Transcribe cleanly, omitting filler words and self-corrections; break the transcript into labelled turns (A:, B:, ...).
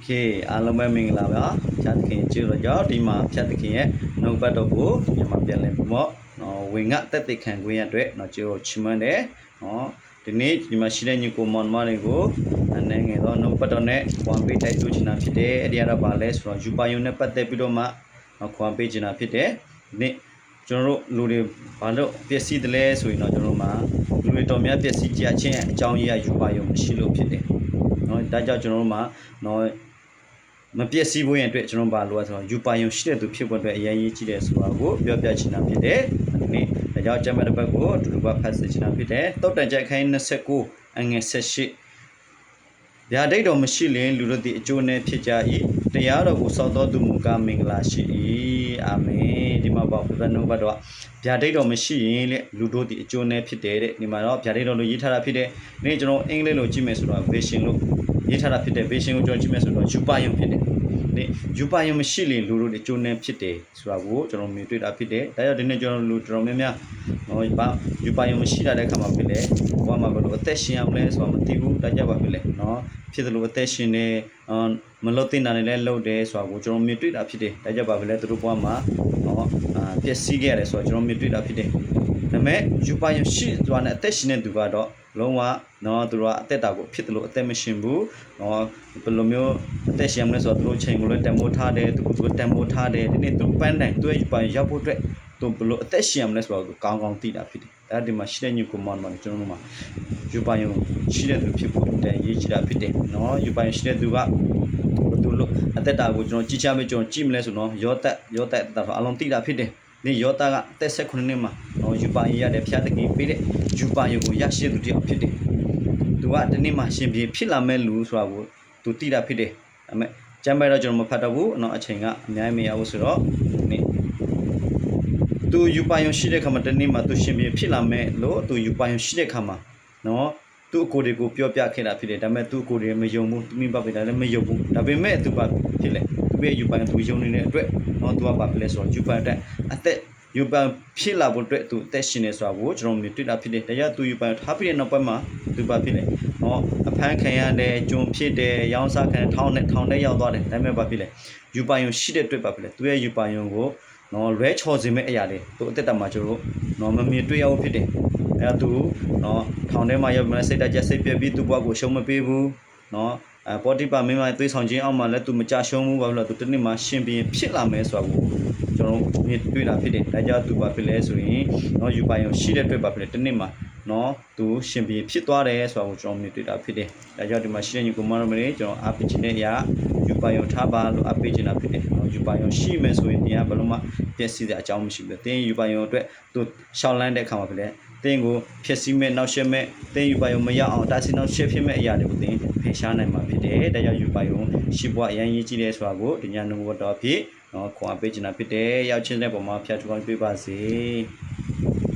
A: เคอารมณ์ไม่มิงลาဗျာဖြတ်တခင်ကျေလို့ကြောဒီမှာဖြတ်တခင်ရဲ့နှုတ်ပတ်တော့ကိုမြန်မာပြန်လည်ပြီးတော့ဝင်ငါတက်တက်ခံခွင့်ရအတွက်ကျေကိုချီးမွမ်းတယ်ဒီနေ့ဒီမှာရှိတဲ့ညီကိုမောင်မတွေကိုအနေငယ်တော့နှုတ်ပတ်တော့နဲ့ခွန်ပေးတိုက်တွန်းချင်တာဖြစ်တယ်အဲ့ဒီကတော့ဗာလဲဆိုတော့ယူပါယုံနဲ့ပတ်သက်ပြီးတော့မှခွန်ပေးချင်တာဖြစ်တယ်ဒီနေ့ကျွန်တော်တို့လူတွေဘာလို့ပျက်စီးတယ်လဲဆိုရင်တော့ကျွန်တော်တို့မှာလူတွေတော်များပျက်စီးကြခြင်းအကြောင်းရယူပါယုံမရှိလို့ဖြစ်တယ်ဒါကြောင့်ကျွန်တော်တို့မှာမပျက်စီးဖို့ရအတွက်ကျွန်တော်ဘာလို့လဲဆိုတော့ယူပါယုံရှိတဲ့သူဖြစ်ဖို့အတွက်အရင်ကြီးတယ်ဆိုတာကိုပြောပြချင်တာဖြစ်တယ်ဒီနေ့ဒါကြောင့်ကျမ်းမာတဲ့ဘက်ကိုအတူတူပါဖတ်စေချင်တာဖြစ်တယ်တုတ်တန်ကြိုက်ခိုင်း29အငယ်18ဗျာဒိတ်တော်မရှိလင်လူတို့သည်အကျိုးနဲ့ဖြစ်ကြ၏တရားတော်ကိုစောင့်တော်သူမူကားမင်္ဂလာရှိ၏အာမင်ဒီမှာပေါ့ဘုရားနှုတ်ဘတ်တော်ဗျာဒိတ်တော်မရှိရင်လေလူတို့သည်အကျိုးနဲ့ဖြစ်တယ်တဲ့ဒီမှာတော့ဗျာဒိတ်တော်လို့ရေးထားတာဖြစ်တယ်ဒီနေ့ကျွန်တော်အင်္ဂလိပ်လိုကြည့်မယ်ဆိုတော့ vision လို့ရေးထားတာဖြစ်တယ် vision ကိုကျွန်တော်ကြည့်မယ်ဆိုတော့ယူပါယုံဖြစ်တယ်ဒီယူပါယုံမရှိရင်လူတို့အကျိုးနဲ့ဖြစ်တယ်ဆိုတာကိုကျွန်တော်မြင်တွေ့တာဖြစ်တယ်ဒါကြောင့်ဒီနေ့ကျွန်တော်လူတော်များများယူပါယုံမရှိတဲ့အခါမှာဖြစ်လေဘဝမှာဘယ်လိုအသက်ရှင်ရမလဲဆိုတာမသိဘူးဒါကြောင့်ပါဖြစ်လေဖြစ်တယ်လို့အသက်ရှင်နေမလို့တင်တာလည်းလုပ်တယ်ဆိုတာကိုကျွန်တော်မြင်တွေ့တာဖြစ်တယ်ဒါကြောင့်ပါပဲလေသူတို့ဘဝမှာပျက်စီးခဲ့ရတယ်ဆိုတော့ကျွန်တော်မြင်တွေ့တာဖြစ်တယ်ဒါပေမဲ့ယူပါယုံရှိသွားတဲ့အသက်ရှင်တဲ့သူကတော့လုံးဝသူတို့ကအသက်တာကိုဖြစ်တယ်လို့အသက်မရှင်ဘူးဘယ်လိုမျိုးအသက်ရှင်မလဲဆိုတော့သူတို့ချိန်ကိုလည်းတန်ဖိုးထားတယ်သူတို့တန်ဖိုးထားတယ်ဒီနေ့သူပန်းတိုင်းသူရဲ့ယူပါယုံရောက်ဖို့အတွက်သူဘယ်လိုအသက်ရှင်မလဲဆိုတော့သူကောင်းကောင်းသိတာဖြစ်တယ်ဒါဒီမှာရှိတဲ့ညီကိုမောင်ကျွန်တော်တို့မှာယူပါယုံရှိတဲ့သူဖြစ်ဖို့တန်ရေးချတာဖြစ်တယ်ယူပါယုံရှိတဲ့သူကသူလို့အသက်တာကိုကျွန်တော်ကြည့်ချမယ်ကျွန်တော်ကြည့်မလဲဆိုတော့ရောတက်တာအလုံးသိတာဖြစ်တယ်ဒီယောတာကအသက်16နှစ်မှာယူပါယုံရတဲ့ဖျားတကီပေးတဲ့ယူပါယုံကိုရရှိတဲ့သူတယောက်ဖြစ်တယ်သူကဒီနေ့မှာရှင်ပြေဖြစ်လာမဲ့လူဆိုတာကိုသူသိတာဖြစ်တယ်ဒါပေမဲ့ကျမ်းပိုက်တော့ကျွန်တော်မဖတ်တော့ဘူးအချိန်ကအများကြီးမရဘူးဆိုတော့ဒီသူယူပါယုံရှိတဲ့ခါမှာဒီနေ့မှာသူရှင်ပြေဖြစ်လာမဲ့လို့သူယူပါယုံရှိတဲ့ခါမှာသူ့အကိုတွေကိုပြောပြခဲ့တာဖြစ်တယ်ဒါပေမဲ့သူ့အကိုတွေမယုံဘူးသူမိဘတွေလည်းမယုံဘူးဒါပေမဲ့သူကဖြစ်လေသူရဲ့ယူပါယုံသူယုံနေတဲ့အတွက်သူကဘာဖြစ်လဲဆိုတော့ယူပါတဲ့အသက်ယူပါဖြစ်လာဖို့အတွက်သူအသက်ရှင်နေဆိုတာကိုကျွန်တော်မြင်တွေ့တာဖြစ်တယ်ဒါကြောင့်သူယူပါထားပြီးတဲ့နောက်ပိုင်းမှာသူဘာဖြစ်လဲအဖမ်းခံရတယ်ဂျုံဖြစ်တယ်ရောင်းစားခံထောင်းနဲ့ရောက်သွားတယ်ဒါပေမဲ့ဘာဖြစ်လဲယူပါယုံရှိတဲ့အတွက်ဘာဖြစ်လဲသူရဲ့ယူပါယုံကိုလွဲချော်စေမဲ့အရာတွေသူအသက်တာမှာကျွန်တော်မမြင်တွေ့ရဘူးဖြစ်တယ်အဲ့သူထောင်ထဲမှာရောက်မှစိတ်တကြစိတ်ပြက်ပြီးသူ့ဘဝကိုရှုံးမပေးဘူးပေါ်တိပါမင်းမသွေးဆောင်ခြင်းအောက်မှာလည်းသူမကြရှုံးဘူးဘာလို့လဲသူတစ်နေ့မှရှင်ပြန်ဖြစ်လာမယ်ဆိုတာကိုကျွန်တော်မြင်တွေ့တာဖြစ်တယ်ဒါကြောင့်သူဘာဖြစ်လဲဆိုရင်ယူပါယုံရှိတဲ့အတွက်ဘာဖြစ်လဲတစ်နေ့မှသူရှင်ပြန်ဖြစ်သွားတယ်ဆိုတာကိုကျွန်တော်မြင်တွေ့တာဖြစ်တယ်ဒါကြောင့်ဒီမှာရှိတဲ့ညီကိုမတော်မလေးကျွန်တော်အားပေးခြင်းနဲ့ယူပါယုံထားပါလို့အားပေးခြင်းတာဖြစ်တယ်ယူပါယုံရှိမယ်ဆိုရင်တရားဘယ်လိုမှပြည့်စည်တဲ့အကြောင်းမရှိဘူးတင်းယူပါယုံအတွက်သူရှောင်းလန်းတဲ့အခါမှာဖြစ်လဲတင်းကိုဖြစ်စီမဲ့နောက်ရှက်မဲ့တင်းယူပါယုံမရအောင်တာစီနောက်ရှက်ဖြစ်မဲ့အရာတွေကိုတင်းဖယ်ရှားနိုင်မှာဖြစ်တယ်ဒါကြောင့်ယူပါယုံရှိဘွားအရင်ရေးကြည့်တယ်ဆိုတာကိုဒီညနှုတ်တော်ဖြစ်ခွန်အားပေးခြင်းတာဖြစ်တယ်ရောက်ချင်းတဲ့ပုံမှာဖျက်ထွန်းပေးပါစေ